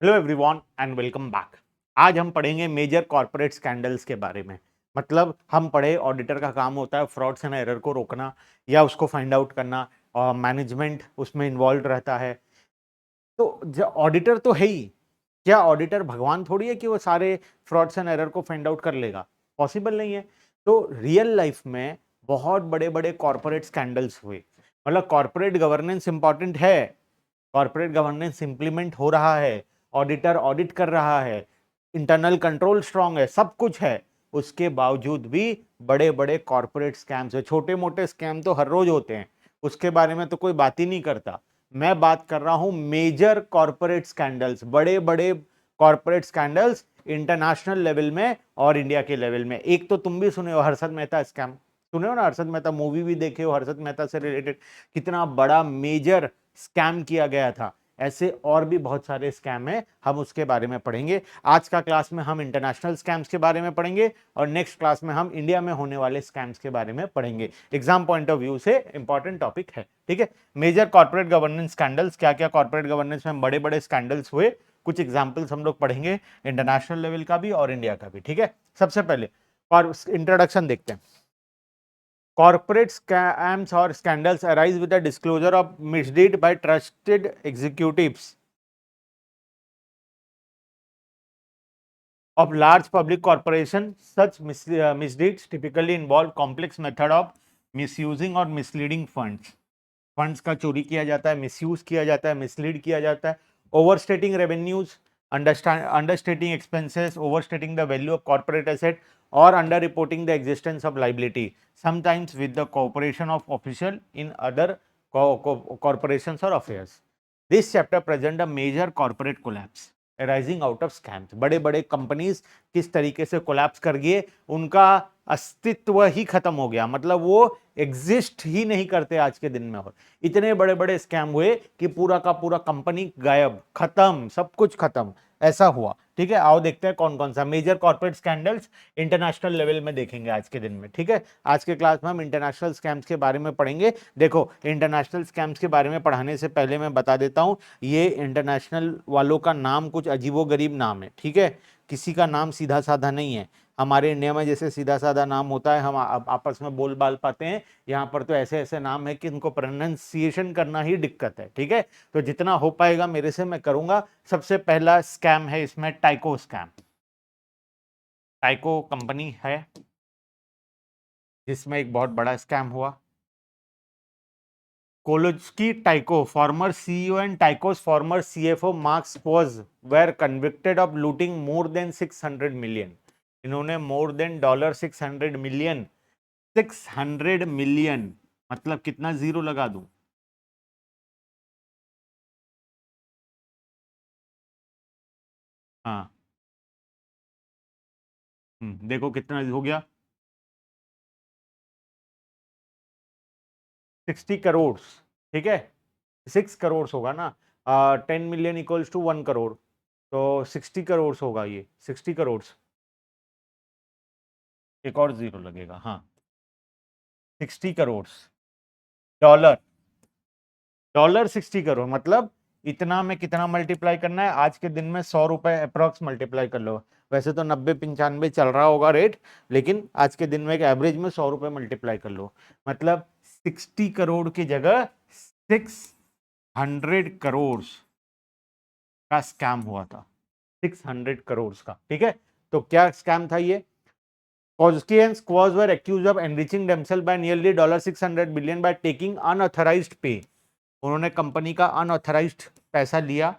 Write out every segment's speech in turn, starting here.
Hello everyone and welcome back. आज हम पढ़ेंगे मेजर कॉर्पोरेट स्कैंडल्स के बारे में। मतलब हम पढ़े ऑडिटर का काम होता है फ्रॉड्स एंड एरर को रोकना या उसको फाइंड आउट करना, और मैनेजमेंट उसमें इन्वॉल्व रहता है। तो ऑडिटर तो है ही, क्या ऑडिटर भगवान थोड़ी है कि वो सारे फ्रॉड्स एंड एरर को फाइंड आउट कर लेगा? पॉसिबल नहीं है। तो रियल लाइफ में बहुत बड़े बड़े कॉर्पोरेट स्कैंडल्स हुए। मतलब कॉर्पोरेट गवर्नेंस इंपॉर्टेंट है, कॉर्पोरेट गवर्नेंस इंप्लीमेंट हो रहा है, ऑडिटर ऑडिट कर रहा है, इंटरनल कंट्रोल स्ट्रांग है, सब कुछ है। उसके बावजूद भी बड़े बड़े कॉर्पोरेट स्कैम्स है। छोटे मोटे स्कैम तो हर रोज होते हैं, उसके बारे में तो कोई बात ही नहीं करता। मैं बात कर रहा हूं मेजर कॉर्पोरेट स्कैंडल्स, बड़े बड़े कॉर्पोरेट स्कैंडल्स इंटरनेशनल लेवल में और इंडिया के लेवल में। एक तो तुम भी सुने हो, हर्षद मेहता स्कैम सुने हो ना? हर्षद मेहता मूवी भी देखे हो, हर्षद मेहता से रिलेटेड कितना बड़ा मेजर स्कैम किया गया था। ऐसे और भी बहुत सारे स्कैम हैं, हम उसके बारे में पढ़ेंगे। आज का क्लास में हम इंटरनेशनल स्कैम्स के बारे में पढ़ेंगे और नेक्स्ट क्लास में हम इंडिया में होने वाले स्कैम्स के बारे में पढ़ेंगे। एग्जाम पॉइंट ऑफ व्यू से इंपॉर्टेंट टॉपिक है, ठीक है। मेजर कॉर्पोरेट गवर्नेंस स्कैंडल्स, क्या क्या कॉर्पोरेट गवर्नेंस में बड़े बड़े स्कैंडल्स हुए, कुछ एग्जाम्पल्स हम लोग पढ़ेंगे, इंटरनेशनल लेवल का भी और इंडिया का भी, ठीक है। सबसे पहले और इंट्रोडक्शन देखते हैं। Corporate scams or scandals arise with the disclosure of misdeed by trusted executives of large public corporation. Such misdeeds typically involve complex method of misusing or misleading funds. Funds का चोरी किया जाता है, मिसयूज किया जाता है, मिसलीड किया जाता है, overstating revenues, understating expenses, overstating the value of corporate asset और under reporting the existence of liability, sometimes with the cooperation of official in other corporations or affairs. This chapter present a major corporate collapse arising out of scams. बड़े बड़े companies किस तरीके से collapse कर गए, उनका अस्तित्व ही खत्म हो गया, मतलब वो एग्जिस्ट ही नहीं करते आज के दिन में। और इतने बड़े बड़े स्कैम हुए कि पूरा का पूरा कंपनी गायब, खत्म, सब कुछ खत्म, ऐसा हुआ, ठीक है। आओ देखते हैं कौन कौन सा major corporate scandals international level में देखेंगे आज के दिन में, ठीक है। आज के क्लास में हम इंटरनेशनल स्कैम्स के बारे में पढ़ेंगे। देखो, इंटरनेशनल स्कैम्स के बारे में पढ़ाने से पहले मैं बता देता हूं, ये इंटरनेशनल वालों का नाम कुछ अजीबोगरीब नाम है, ठीक है। किसी का नाम सीधा साधा नहीं है। हमारे इंडिया में जैसे सीधा साधा नाम होता है, हम आपस में बोल बाल पाते हैं, यहाँ पर तो ऐसे ऐसे नाम है कि इनको प्रोनाउंसिएशन करना ही दिक्कत है, ठीक है। तो जितना हो पाएगा मेरे से मैं करूंगा। सबसे पहला स्कैम है इसमें टाइको स्कैम। टाइको कंपनी है जिसमें एक बहुत बड़ा स्कैम हुआ। Kolodzki Tyco, former CEO and Tyco's former CFO Mark Spoz were convicted of looting more than 600 million. इन्होंने more than $600 million, 600 million, मतलब कितना जीरो लगा दूं? हाँ, देखो कितना हो गया, 60 करोड़, ठीक है। 6 करोड़ होगा ना, 10 million इक्वल्स टू 1 करोड़, तो 60 करोड़ होगा, ये 60 करोड़। एक और जीरो लगेगा, हाँ, 60 करोड़ डॉलर। डॉलर 60 करोड़ मतलब इतना में कितना मल्टीप्लाई करना है? आज के दिन में 100 रुपए अप्रोक्स मल्टीप्लाई कर लो। वैसे तो 90-95 चल रहा होगा रेट, लेकिन आज के दिन में एक एवरेज में 100 रुपए मल्टीप्लाई कर लो, मतलब 60 करोड़ की जगह 600 करोड़ का स्कैम हुआ था। 600 करोड़ का, ठीक है। तो क्या स्कैम था ये? Kozki and Squaws were accused of enriching themselves by nearly $600 billion by taking unauthorized pay. उन्होंने कंपनी का अनऑथराइज्ड पैसा लिया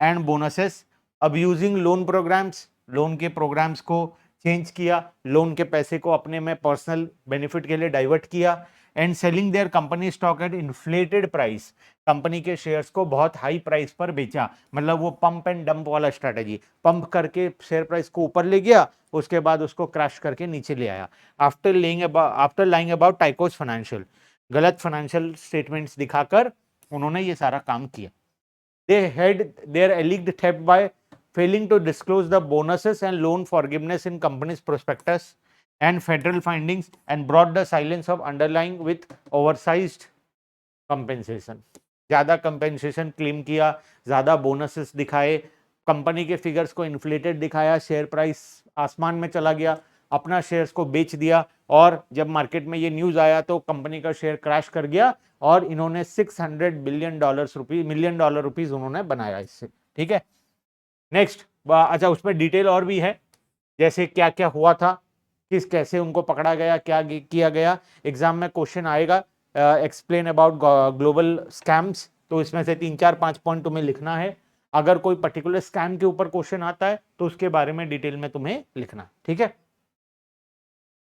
and bonuses, abusing loan programs, loan के प्रोग्राम्स को चेंज किया, लोन के पैसे को अपने में पर्सनल बेनिफिट के लिए डाइवर्ट किया, and selling their company stock at inflated price, company के शेयर्स को बहुत हाई प्राइस पर बेचा। मतलब वो पंप एंड डंप वाला स्ट्रेटजी, पंप करके शेयर प्राइस को ऊपर ले गया, उसके बाद उसको क्रैश करके नीचे ले आया। आफ्टर लाइंग अबाउट टाइकोस फाइनेंशियल, गलत फाइनेंशियल स्टेटमेंट्स दिखाकर उन्होंने ये सारा काम किया। They had their alleged theft by failing to disclose the bonuses and loan forgiveness in company's prospectus and federal findings and brought the silence of underlying with oversized compensation. ज्यादा compensation claim किया, ज्यादा bonuses दिखाए, company के figures को inflated दिखाया, share price आसमान में चला गया, अपना शेयर्स को बेच दिया, और जब मार्केट में ये न्यूज आया तो कंपनी का शेयर क्रैश कर गया और इन्होंने मिलियन डॉलर रुपीज उन्होंने बनाया इससे। ठीक है, नेक्स्ट, अच्छा उसमें डिटेल और भी है, जैसे क्या क्या हुआ था, कैसे उनको पकड़ा गया, क्या किया गया। एग्जाम में क्वेश्चन आएगा एक्सप्लेन अबाउट ग्लोबल स्कैम्स, तो इसमें से 3-4-5 पॉइंट तुम्हें लिखना है। अगर कोई पर्टिकुलर स्कैम के ऊपर क्वेश्चन आता है तो उसके बारे में डिटेल में तुम्हें लिखना। ठीक है,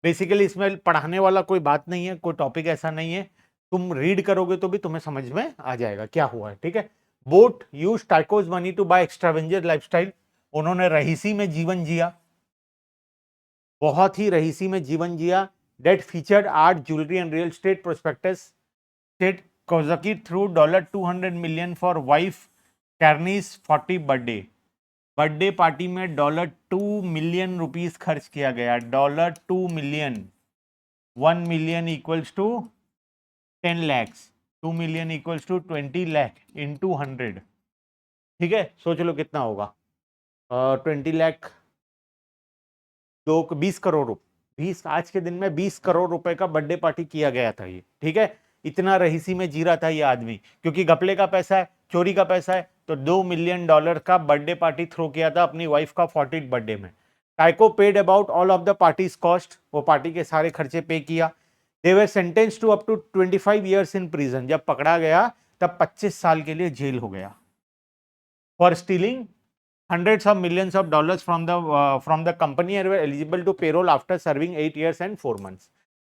बेसिकली इसमें पढ़ाने वाला कोई बात नहीं है, कोई टॉपिक ऐसा नहीं है, तुम रीड करोगे तो भी तुम्हें समझ में आ जाएगा क्या हुआ है। ठीक है, both use Tyco's money to buy extravagant lifestyle, उन्होंने रहीसी में जीवन जिया, बहुत ही रहीसी में जीवन जिया। That featured art, jewelry and real estate prospectus state कोजाकी through $200 million for wife Karen's 40 birthday party में $2 million रुपीस खर्च किया गया। $2 million, 1 million equals to 10 lakhs, 2 million equals to 20 lakh into 100। ठीक है, सोच लो कितना होगा, 20 लाख 20 करोड़ रुपए, 20 आज के दिन में 20 करोड़ रुपए का बर्थडे पार्टी किया गया था ये। ठीक है, इतना रहीसी में जी रहा था ये आदमी, क्योंकि घपले का पैसा है, चोरी का पैसा है, तो $2 million का बर्थडे पार्टी थ्रो किया था अपनी वाइफ का 40th बर्थडे में। Tyco paid about all of the party's cost, वो पार्टी के सारे खर्चे पे किया। They were sentenced to up to 25 years in prison, जब पकड़ा गया तब 25 साल के लिए जेल हो गया। For stealing hundreds of millions of dollars from the company and were eligible to payroll after serving 8 years and 4 months।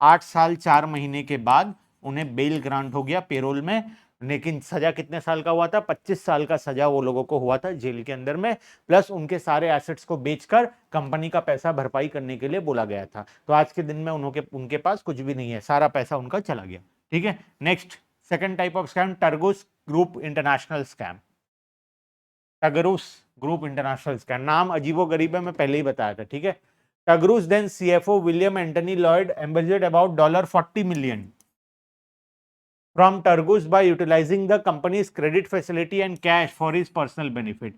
8 साल 4 महीने के बाद उन्हें बेल ग्रांट हो गया पेरोल में, लेकिन सजा कितने साल का हुआ था? 25 साल का सजा वो लोगों को हुआ था जेल के अंदर में, प्लस उनके सारे एसेट्स को बेचकर कंपनी का पैसा भरपाई करने के लिए बोला गया था। तो आज के दिन में उनके पास कुछ भी नहीं है, सारा पैसा उनका चला गया। ठीक है, next, second type of scam, Targus group international scam. Targus group international scam, नाम अजीबो गरीब है, मैं पहले ही बताया था। ठीक है, Targus then CFO William Anthony Lloyd embezzled about $40 million from Turgus by utilizing the company's credit facility and cash for his personal benefit।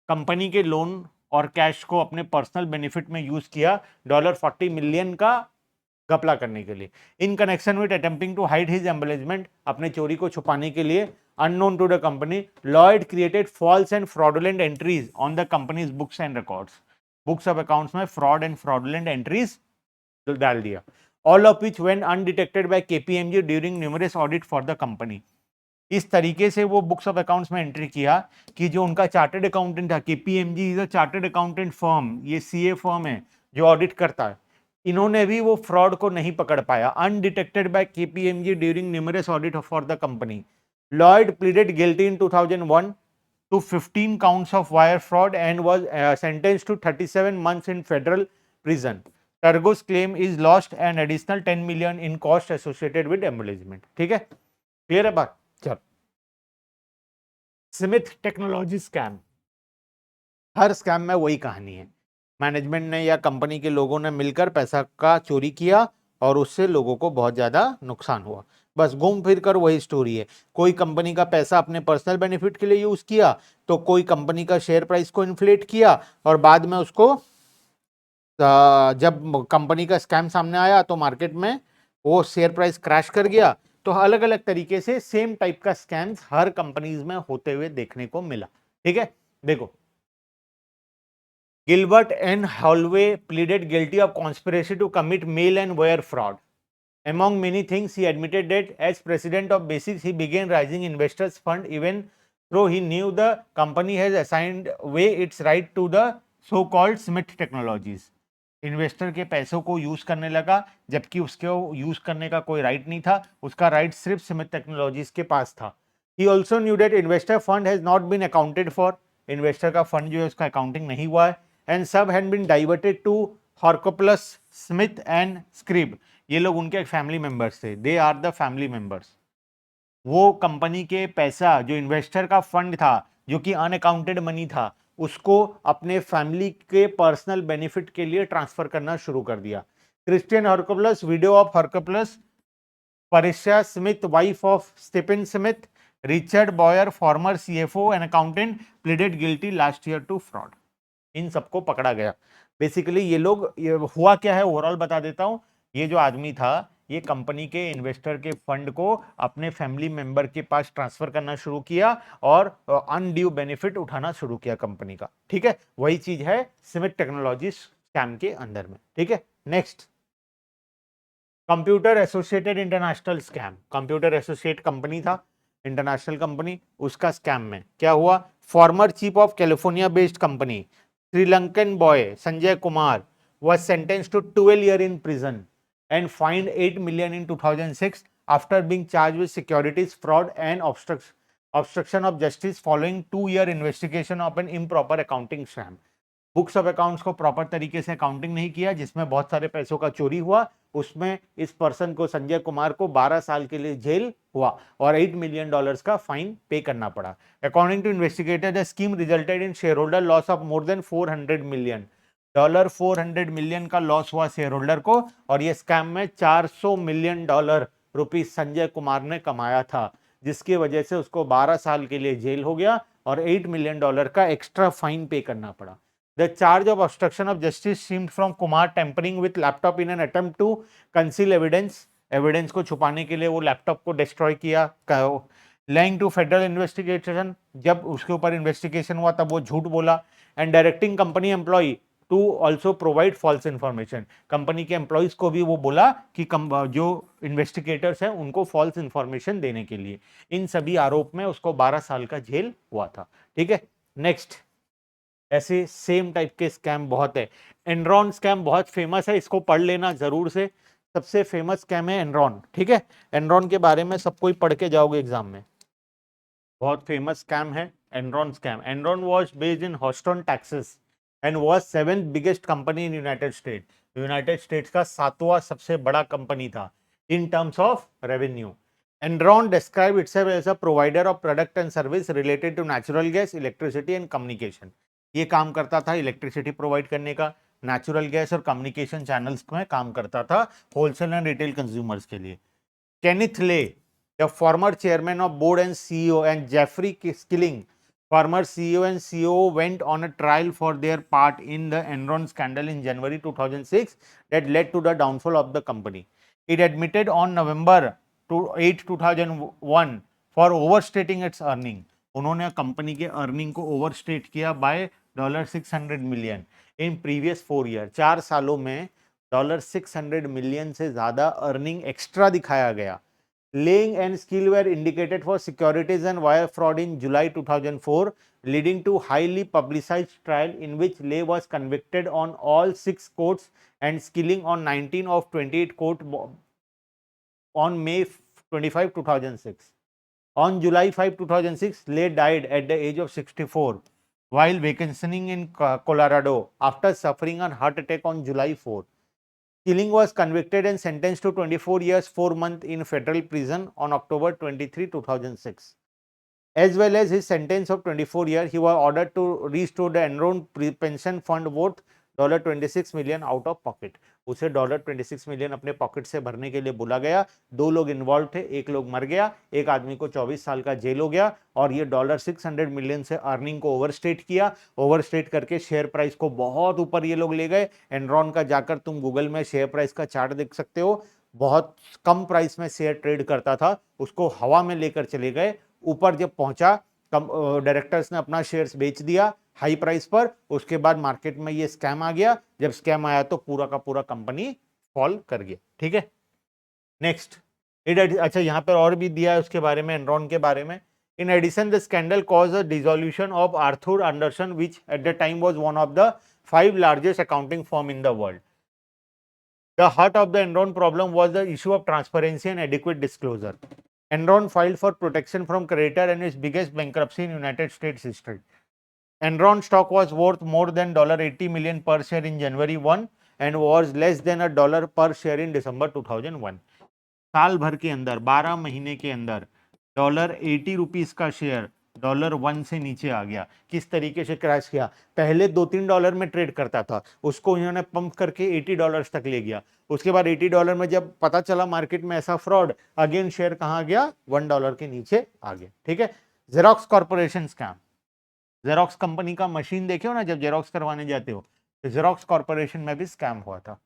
Company के लोन और कैश को अपने पर्सनल बेनिफिट में यूज किया $40 million का घपला करने के लिए। In connection with attempting to hide his embellishment, अपने चोरी को छुपाने के लिए, unknown to the company, Lloyd created false and fraudulent entries on the company's books and records। Books of accounts में फ्रॉड एंड फ्रॉडुलेंट एंट्रीज डाल दिया। All of which were undetected by KPMG during numerous audit for the company. इस तरीके से वो books of accounts में entry किया कि जो उनका चार्टर्ड अकाउंटेंट था, KPMG is a chartered accountant firm, ये सीए फर्म है जो ऑडिट करता है, इन्होंने भी वो फ्रॉड को नहीं पकड़ पाया। Undetected by KPMG during numerous audit for the company. Lloyd pleaded guilty in 2001 to 15 counts of wire fraud and was sentenced to 37 months in federal prison। Turgo's claim is lost and additional 10 million in cost associated with embezzlement। ठीक है, clear है बात? चल, Smith technology scam, हर scam में वही कहानी है, management ने या कंपनी के लोगों ने मिलकर पैसा का चोरी किया और उससे लोगों को बहुत ज्यादा नुकसान हुआ। बस घूम फिर कर वही स्टोरी है, कोई कंपनी का पैसा अपने पर्सनल बेनिफिट के लिए यूज किया, तो कोई कंपनी का शेयर प्राइस को इन्फ्लेट किया, और बाद में उसको जब कंपनी का स्कैम सामने आया तो मार्केट में वो शेयर प्राइस क्रैश कर गया। तो अलग अलग तरीके से सेम टाइप का स्कैम्स हर कंपनीज में होते हुए देखने को मिला। ठीक है, देखो, Gilbert N. Holloway pleaded guilty of conspiracy to commit mail and wire fraud। Among many things, he admitted that as president of Basics, he began raising investors' fund even though he knew the company has assigned away its right to the so-called Smith Technologies। Investor के पैसों को use करने लगा जबकि उसके use करने का कोई राइट नहीं था, उसका राइट सिर्फ स्मिथ टेक्नोलॉजीज के पास था। He also knew that investor fund has not been accounted for। Investor का फंड जो है उसका अकाउंटिंग नहीं हुआ है। एंड सब हैड बीन डाइवर्टेड टू हॉर्कोप्लस स्मिथ एंड स्क्रिब, ये लोग उनके फैमिली मेंबर्स थे, they are the family members. वो कंपनी के पैसा जो इन्वेस्टर का फंड था जो कि अनअकाउंटेड मनी था, उसको अपने फैमिली के पर्सनल बेनिफिट के लिए ट्रांसफर करना शुरू कर दिया। क्रिस्टियन हॉर्कोप्लस, विडो ऑफ हॉर्कोप्लस, परिस्या Smith wife of Stephen Smith, Richard Boyer former CFO and accountant pleaded guilty last year to fraud. इन सबको पकड़ा गया। बेसिकली ये लोग, ये हुआ क्या है ओवरऑल बता देता हूं। ये जो आदमी था, ये कंपनी के इन्वेस्टर के फंड को अपने फैमिली मेंबर के पास ट्रांसफर करना शुरू किया और अनड्यू बेनिफिट उठाना शुरू किया कंपनी का। ठीक है, वही चीज है सिमिट टेक्नोलॉजी स्कैम के अंदर में। ठीक है, next, computer associated international scam. Computer associate company था, इंटरनेशनल कंपनी, उसका स्कैम में क्या हुआ, former chief of California based company Sri Lankan boy Sanjay Kumar was sentenced to 12 years in prison and fined 8 million in 2006 after being charged with securities fraud and obstruction of justice following 2-year investigation of an improper accounting scam. Books of accounts को proper तरीके से accounting नहीं किया, जिसमें बहुत सारे पैसों का चोरी हुआ। उसमें इस पर्सन को, संजय कुमार को 12 साल के लिए जेल हुआ और $8 मिलियन का फाइन पे करना पड़ा। According to investigator, the scheme resulted in share holder loss of more than $400 million. $400 million का लॉस हुआ शेयर होल्डर को, और ये स्कैम में $400 मिलियन रुपीज संजय कुमार ने कमाया था, जिसकी वजह से उसको 12 साल के लिए जेल हो गया और $8 मिलियन का एक्स्ट्रा फाइन पे करना पड़ा। The charge of obstruction of justice stemmed from Kumar tampering with laptop in an attempt to conceal evidence. Evidence को छुपाने के लिए वो लैपटॉप को डिस्ट्रॉय किया। Lying to federal investigation, जब उसके ऊपर इन्वेस्टिगेशन हुआ तब वो झूठ बोला। And directing company employ to also provide false information. Company के एम्प्लॉयज को भी वो बोला कि जो इन्वेस्टिगेटर्स हैं उनको फॉल्स इन्फॉर्मेशन देने के लिए। इन सभी आरोप में उसको 12 साल का जेल हुआ था। ठीक है, नेक्स्ट, ऐसे सेम टाइप के स्कैम बहुत है। एनरॉन स्कैम बहुत फेमस है, इसको पढ़ लेना जरूर से। सबसे फेमस स्कैम है एनरॉन। ठीक है, एनरॉन के बारे में सब कोई पढ़ के जाओगे एग्जाम में। बहुत फेमस स्कैम है Enron scam. Enron was based in Houston Texas and was 7th biggest company in United state. United states का 7वां सबसे बड़ा कंपनी था in terms of revenue. Enron described itself as a provider of product and service related to natural gas, electricity and communication. ये काम करता था electricity provide करने का, नेचुरल गैस और कम्युनिकेशन चैनल्स में काम करता था होलसेल एंड रिटेल कंज्यूमर्स के लिए। Kenneth Lay, the former chairman of board and CEO, and Jeffrey Skilling, former CEO and COO, went on a trial for their part in the Enron scandal in January 2006 that led to the downfall of the company. It admitted on November 8, 2001 for overstating its earning. उन्होंने company के earning को overstate किया by $600 million in previous 4 year. 4 सालों में $600 million से ज्यादा earning extra दिखाया गया। Laying and skill were indicated for securities and wire fraud in July 2004, leading to highly publicized trial in which Lay was convicted on all 6 counts and Skilling on 19 of 28 counts on May 25, 2006. On July 5, 2006, Lay died at the age of 64 while vacationing in Colorado after suffering a heart attack on July 4. Skilling was convicted and sentenced to 24 years 4 months in federal prison on October 23, 2006. As well as his sentence of 24 years, he was ordered to restore the Enron pension fund worth $26 million out of pocket. उसे $26 million अपने pocket से भरने के लिए बोला गया। 2 लोग involve थे, एक लोग मर गया, एक आदमी को 24 साल का जेल हो गया और ये $600 मिलियन से अर्निंग को ओवरस्टेट किया। ओवरस्टेट करके शेयर प्राइस को बहुत ऊपर ये लोग ले गए। एनरॉन का जाकर तुम गूगल में शेयर प्राइस का चार्ट देख सकते हो, बहुत कम प्राइस में शेयर ट्रेड करता था, उसको हवा में लेकर चले गए। ऊपर जब पहुंचा, डायरेक्टर्स ने अपना शेयर्स बेच दिया हाई प्राइस पर। उसके बाद मार्केट में ये स्कैम आ गया। जब स्कैम आया तो पूरा का पूरा कंपनी फॉल कर गया। ठीक है, नेक्स्ट, अच्छा यहां पर और भी दिया है उसके बारे में, एनरॉन के बारे में। In addition the scandal cause a dissolution of Arthur Andersen which at the time was one of the 5 largest accounting firm in the world. The heart of the Enron problem was the issue of transparency and adequate disclosure. Enron filed for protection from creditor and its biggest bankruptcy in United States history. Enron stock was worth more than $80 million per share in January 1 and was less than $1 per share in December 2001. साल भर के अंदर 12 महीने के अंदर $80 का share $1 से नीचे आ गया। किस तरीके से क्रैश किया? पहले $2-3 में ट्रेड करता था, उसको इन्होंने पंप करके $80 तक ले गया। उसके बाद $80 में जब पता चला मार्केट में ऐसा फ्रॉड, अगेन शेयर कहाँ गया? $1 के नीचे आ गया। ठीक है। Xerox corporation scam, xerox company का मशीन देखे हो ना जब जेरोक्स करवाने जाते हो, तो जेरोक्स कॉर्पोरेशन में भी स्कैम हुआ था।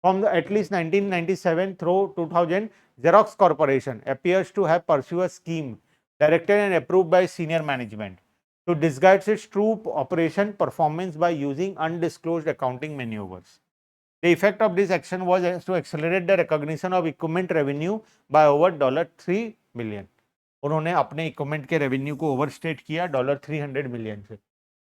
From at least 1997 through 2000, Xerox Corporation appears to have pursued a scheme directed and approved by senior management to disguise its true operation performance by using undisclosed accounting maneuvers. The effect of this action was to accelerate the recognition of equipment revenue by over $3 million. उन्होंने अपने equipment के revenue को overstate किया $300 million से,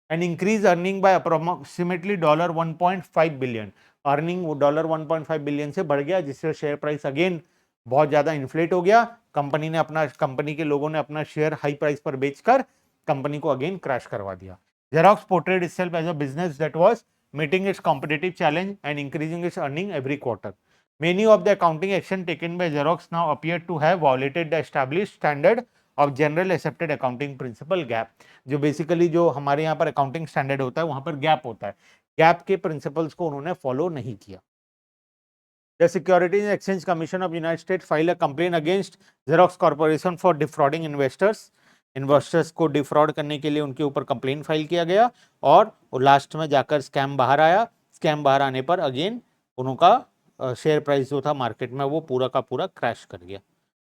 and increase earning bye approximately $1.5 billion. Earning $1.5 billion से बढ़ गया, जिससे शेयर प्राइस अगेन बहुत ज्यादा इन्फ्लेट हो गया। कंपनी के लोगों ने अपना शेयर हाई प्राइस पर बेचकर कंपनी को अगेन क्रैश करवा दिया। Xerox portrayed itself as a business that was meeting its competitive challenge and increasing its earning every quarter. Many of the accounting action taken by Xerox now appear to have violated the established standard of general accepted accounting principle gap. जो basically जो हमारे यहाँ पर accounting standard होता है वहां पर gap होता है, गैप के प्रिंसिपल्स को उन्होंने फॉलो नहीं किया। The Securities and Exchange Commission of the United States filed a complaint against Xerox Corporation for defrauding investors. Investors को डिफ्रॉड करने के लिए उनके ऊपर कंप्लेंट फाइल किया गया और लास्ट में जाकर स्कैम बाहर आया। स्कैम बाहर आने पर अगेन उनका शेयर प्राइस जो था मार्केट में वो पूरा का पूरा क्रैश कर गया।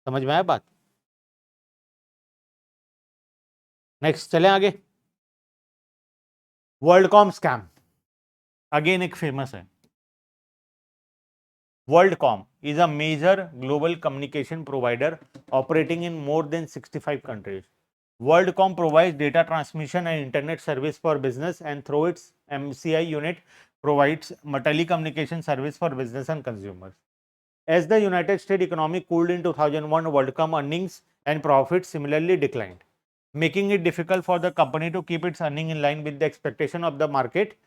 समझ में आया बात? नेक्स्ट चले आगे। वर्ल्डकॉम स्कैम अगेन एक फेमस है। WorldCom is a major global communication provider operating in more than 65 countries. WorldCom provides data transmission and internet service for business, and through its MCI unit provides telecommunication service for business and consumers. As the United States economy cooled in 2001, WorldCom earnings and profits similarly declined, making it difficult for the company to keep its earnings in line with the expectation of the market.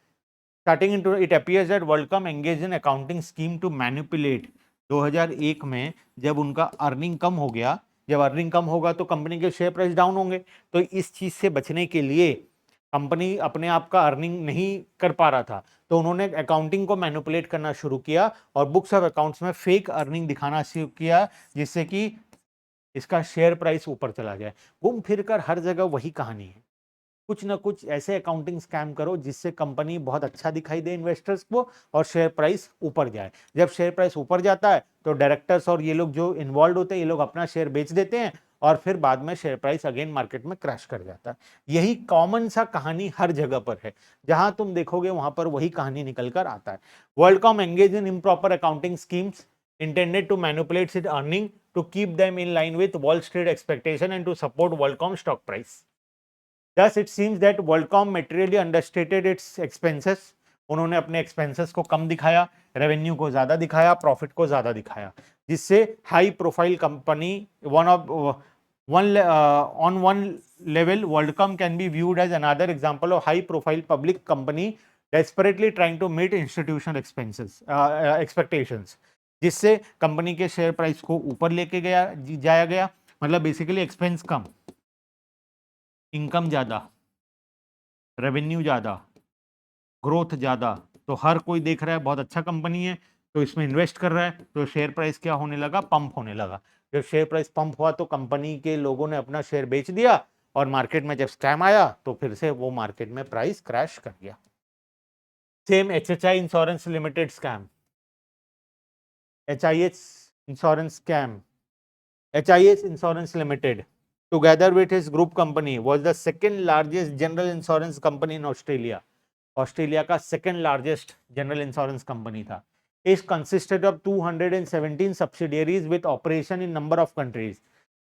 Starting into it appears that WorldCom engaged in accounting scheme to manipulate. 2001 में जब उनका earning कम हो गया, जब earning कम होगा तो company के share price down होंगे, तो इस चीज से बचने के लिए कंपनी अपने आप का अर्निंग नहीं कर पा रहा था, तो उन्होंने अकाउंटिंग को मैनिपुलेट करना शुरू किया और बुक्स ऑफ अकाउंट्स में फेक अर्निंग दिखाना शुरू किया, जिससे कि इसका शेयर प्राइस ऊपर चला जाए। घूम फिर कर हर जगह वही कहानी है, कुछ ना कुछ ऐसे अकाउंटिंग स्कैम करो जिससे कंपनी बहुत अच्छा दिखाई दे इन्वेस्टर्स को और शेयर प्राइस ऊपर जाए। जब शेयर प्राइस ऊपर जाता है तो डायरेक्टर्स और ये लोग जो इन्वॉल्व होते हैं ये लोग अपना शेयर बेच देते हैं और फिर बाद में शेयर प्राइस अगेन मार्केट में क्रैश कर जाता है। यही कॉमन सा कहानी हर जगह पर है, जहां तुम देखोगे वहां पर वही कहानी निकल कर आता है। WorldCom engage in improper accounting schemes intended to manipulate its earning to keep them in line with Wall Street expectation and to support WorldCom stock price. Thus, it seems that WorldCom materially understated its expenses. उन्होंने अपने expenses को कम दिखाया, revenue को ज्यादा दिखाया, profit को ज्यादा दिखाया, जिससे high profile company on one level WorldCom can be viewed as another example of high profile public company desperately trying to meet institutional expectations, जिससे कंपनी के शेयर प्राइस को ऊपर लेके जाया गया। मतलब बेसिकली एक्सपेंस कम, इनकम ज्यादा, रेवेन्यू ज्यादा, ग्रोथ ज्यादा, तो हर कोई देख रहा है बहुत अच्छा कंपनी है तो इसमें इन्वेस्ट कर रहा है, तो शेयर प्राइस क्या होने लगा? पंप होने लगा। जब शेयर प्राइस पंप हुआ तो कंपनी के लोगों ने अपना शेयर बेच दिया और मार्केट में जब स्कैम आया तो फिर से वो मार्केट में प्राइस क्रैश कर गया। Same HHI insurance limited scam, HIH insurance scam. HIH insurance limited together with his group company was the second largest general insurance company in Australia. Australia का second largest general insurance company था। It consisted of 217 subsidiaries with operation in number of countries.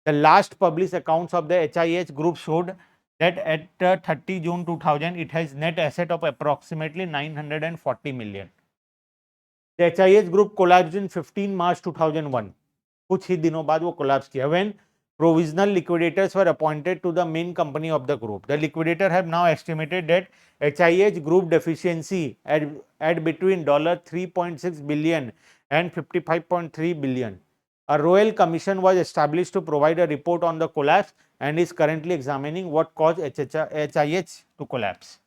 The last published accounts of the HIH group showed that at 30 June 2000 it has net asset of approximately 940 million. The HIH group collapsed in 15 March 2001. कुछ ही दिनों बाद वो collapse किया when provisional liquidators were appointed to the main company of the group. The liquidator have now estimated that HIH group deficiency at between $3.6 billion and $55.3 billion. A royal commission was established to provide a report on the collapse and is currently examining what caused HIH to collapse.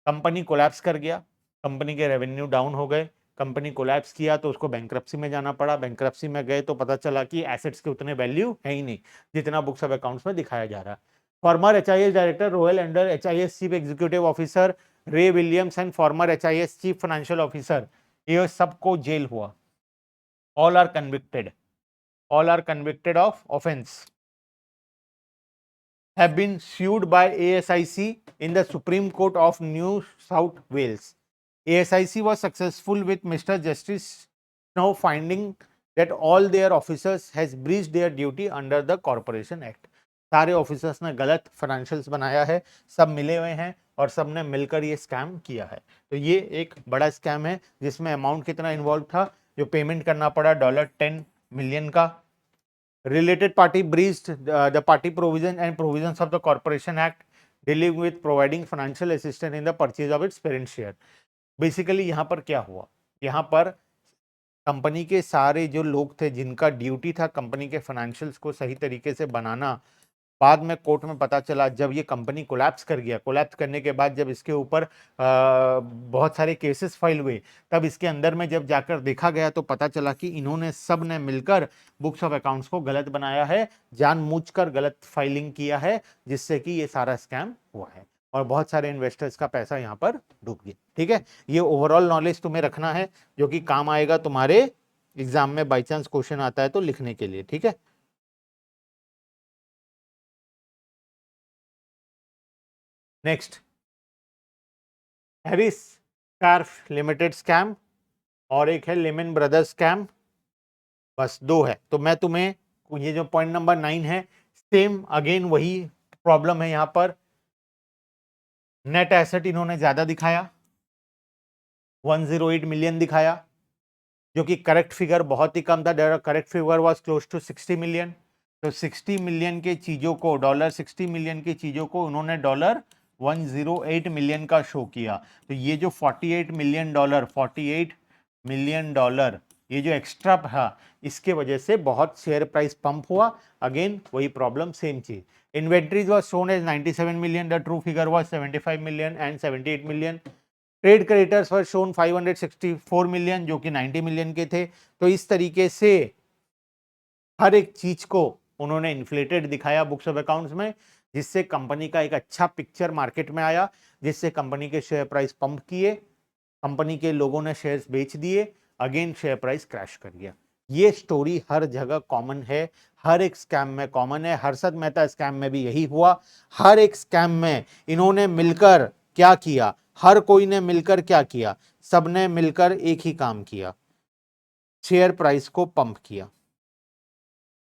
Company collapse कर गया, company के revenue down हो गए, company collapse किया तो उसको bankruptcy में जाना पड़ा, बैंक्रप्सी में गए तो पता चला कि एसेट्स के उतने वैल्यू है ही नहीं जितना बुक्स ऑफ अकाउंट्स में दिखाया जा रहा है. फॉर्मर HIS डायरेक्टर रोयल अंडर HIS chief executive officer Ray Williams and former HIS chief financial officer, ये सबको जेल हुआ. All are convicted of offence, have been sued by ASIC in the Supreme Court of New South Wales. ASIC was successful with Mr. Justice Snow finding that all their officers has breached their duty under the Corporation Act. सारे officers ने गलत financials बनाया है, सब मिले हुए हैं और सब ने मिलकर ये स्कैम किया है. तो ये एक बड़ा स्कैम है जिसमें अमाउंट कितना इन्वॉल्व था, जो पेमेंट करना पड़ा $10 मिलियन का. Related party breached the party provision and provisions of the Corporation Act dealing with providing financial assistance in the purchase of its parent share. Basically यहाँ पर क्या हुआ, यहाँ पर कंपनी के सारे जो लोग थे जिनका ड्यूटी था कंपनी के फाइनेंशियल्स को सही तरीके से बनाना, बाद में कोर्ट में पता चला जब ये कंपनी कोलैप्स कर गया, कोलैप्स करने के बाद जब इसके ऊपर बहुत सारे केसेस फाइल हुए, तब इसके अंदर में जब जाकर देखा गया तो पता चला कि इन्होंने सब ने मिलकर बुक्स ऑफ अकाउंट्स को गलत बनाया है, जानबूझकर गलत फाइलिंग किया है, जिससे कि ये सारा स्कैम हुआ है और बहुत सारे इन्वेस्टर्स का पैसा यहाँ पर डूब गया. ठीक है, ये ओवरऑल नॉलेज तुम्हें रखना है जो कि काम आएगा तुम्हारे एग्जाम में बाई चांस क्वेश्चन आता है तो लिखने के लिए. ठीक है, next Harris scarf limited scam और एक है लेमन ब्रदर्स स्कैम, बस दो है. तो मैं तुम्हें ये जो पॉइंट नंबर 9 है, सेम अगेन वही प्रॉब्लम है. यहां पर नेट एसेट इन्होंने ज्यादा दिखाया, 108 मिलियन दिखाया, जो कि करेक्ट फिगर बहुत ही कम था. Correct figure was close to 60 million. तो 60 मिलियन के चीजों को $60 मिलियन की चीजों को उन्होंने $108 मिलियन का शो किया. तो ये जो $48 मिलियन ये जो एक्स्ट्रा था, इसके वजह से बहुत शेयर प्राइस पंप हुआ. अगेन वही प्रॉब्लम, सेम चीज. Inventories was shown as 97 million, the true figure was 75 million and 78 million. Trade creditors were shown 564 million जो कि 90 मिलियन के थे. तो इस तरीके से हर एक चीज को उन्होंने इन्फ्लेटेड दिखाया बुक्स ऑफ अकाउंट्स में, जिससे कंपनी का एक अच्छा पिक्चर मार्केट में आया, जिससे कंपनी के शेयर प्राइस पंप किए, कंपनी के लोगों ने शेयर्स बेच दिए, अगेन शेयर प्राइस क्रैश कर गया. ये स्टोरी हर जगह कॉमन है, हर एक स्कैम में कॉमन है. हर्षद मेहता स्कैम में भी यही हुआ. हर एक स्कैम में इन्होंने मिलकर क्या किया, हर कोई ने मिलकर क्या किया, सबने मिलकर एक ही काम किया, शेयर प्राइस को पंप किया.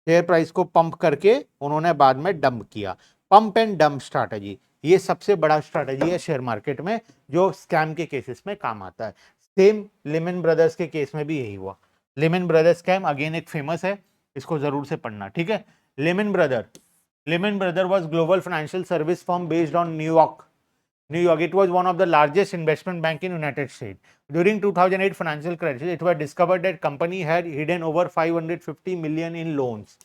शेयर प्राइस को पंप करके उन्होंने बाद में डंप किया. पंप एंड डंप स्ट्रैटेजी, ये सबसे बड़ा स्ट्रैटेजी है शेयर मार्केट में जो स्कैम के केसेस में काम आता है. सेम लेमन ब्रदर्स के केस में भी यही हुआ. लेमन ब्रदर्स स्कैम अगेन एक फेमस है, इसको जरूर से पढ़ना. ठीक है, lemon brother was global financial service firm based on New York. It was one of the largest investment bank in United States. During 2008 financial crisis, it was discovered that company had hidden over 550 million in loans.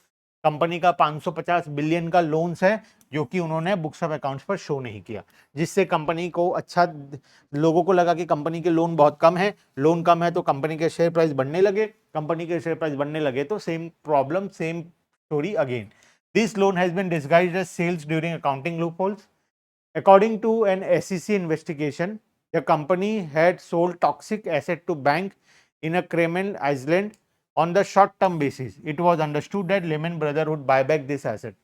Company का 550 billion का loans है जो कि उन्होंने books of accounts पर show नहीं किया, जिससे कंपनी को अच्छा, लोगों को लगा कि कंपनी के लोन बहुत कम है, लोन कम है तो कंपनी के शेयर प्राइस बढ़ने लगे, कंपनी के शेयर प्राइस बढ़ने लगे तो same problem, same story again. This loan has been disguised as sales during accounting loopholes. According to an SEC investigation, the company had sold toxic asset to bank in a Cayman Island on the short-term basis. It was understood that Lehman Brothers would buy back this asset.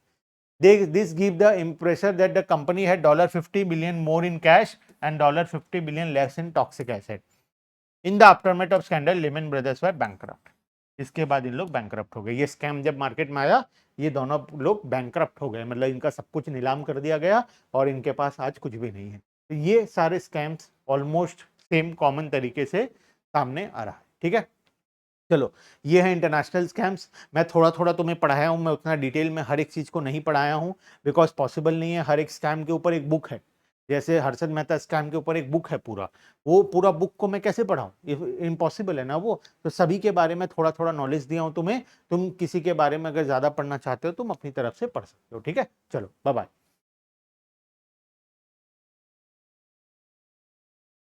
This gives the impression that the company had $50 billion more in cash and $50 billion less in toxic asset. In the aftermath of scandal, Lehman Brothers were bankrupt. इसके बाद इन लोग bankrupt हो गए. ये scam जब market में आया, ये दोनों लोग बैंकरप्ट हो गए, मतलब इनका सब कुछ नीलाम कर दिया गया और इनके पास आज कुछ भी नहीं है. तो ये सारे स्कैम्स ऑलमोस्ट सेम कॉमन तरीके से सामने आ रहा है. ठीक है, चलो ये है इंटरनेशनल स्कैम्स. मैं थोड़ा थोड़ा तुम्हें पढ़ाया हूँ, मैं उतना डिटेल में हर एक चीज को नहीं पढ़ाया हूँ बिकॉज पॉसिबल नहीं है. हर एक स्कैम के ऊपर एक बुक है, जैसे हर्षद मेहता स्कैम के ऊपर एक बुक है पूरा, वो पूरा बुक को मैं कैसे पढ़ाऊँ? इम्पॉसिबल है ना वो। तो सभी के बारे में थोड़ा-थोड़ा नॉलेज दिया हूँ तुम्हें, तुम किसी के बारे में अगर ज़्यादा पढ़ना चाहते हो, तुम अपनी तरफ से पढ़ सकते हो, ठीक है? चलो, बाय-बाय।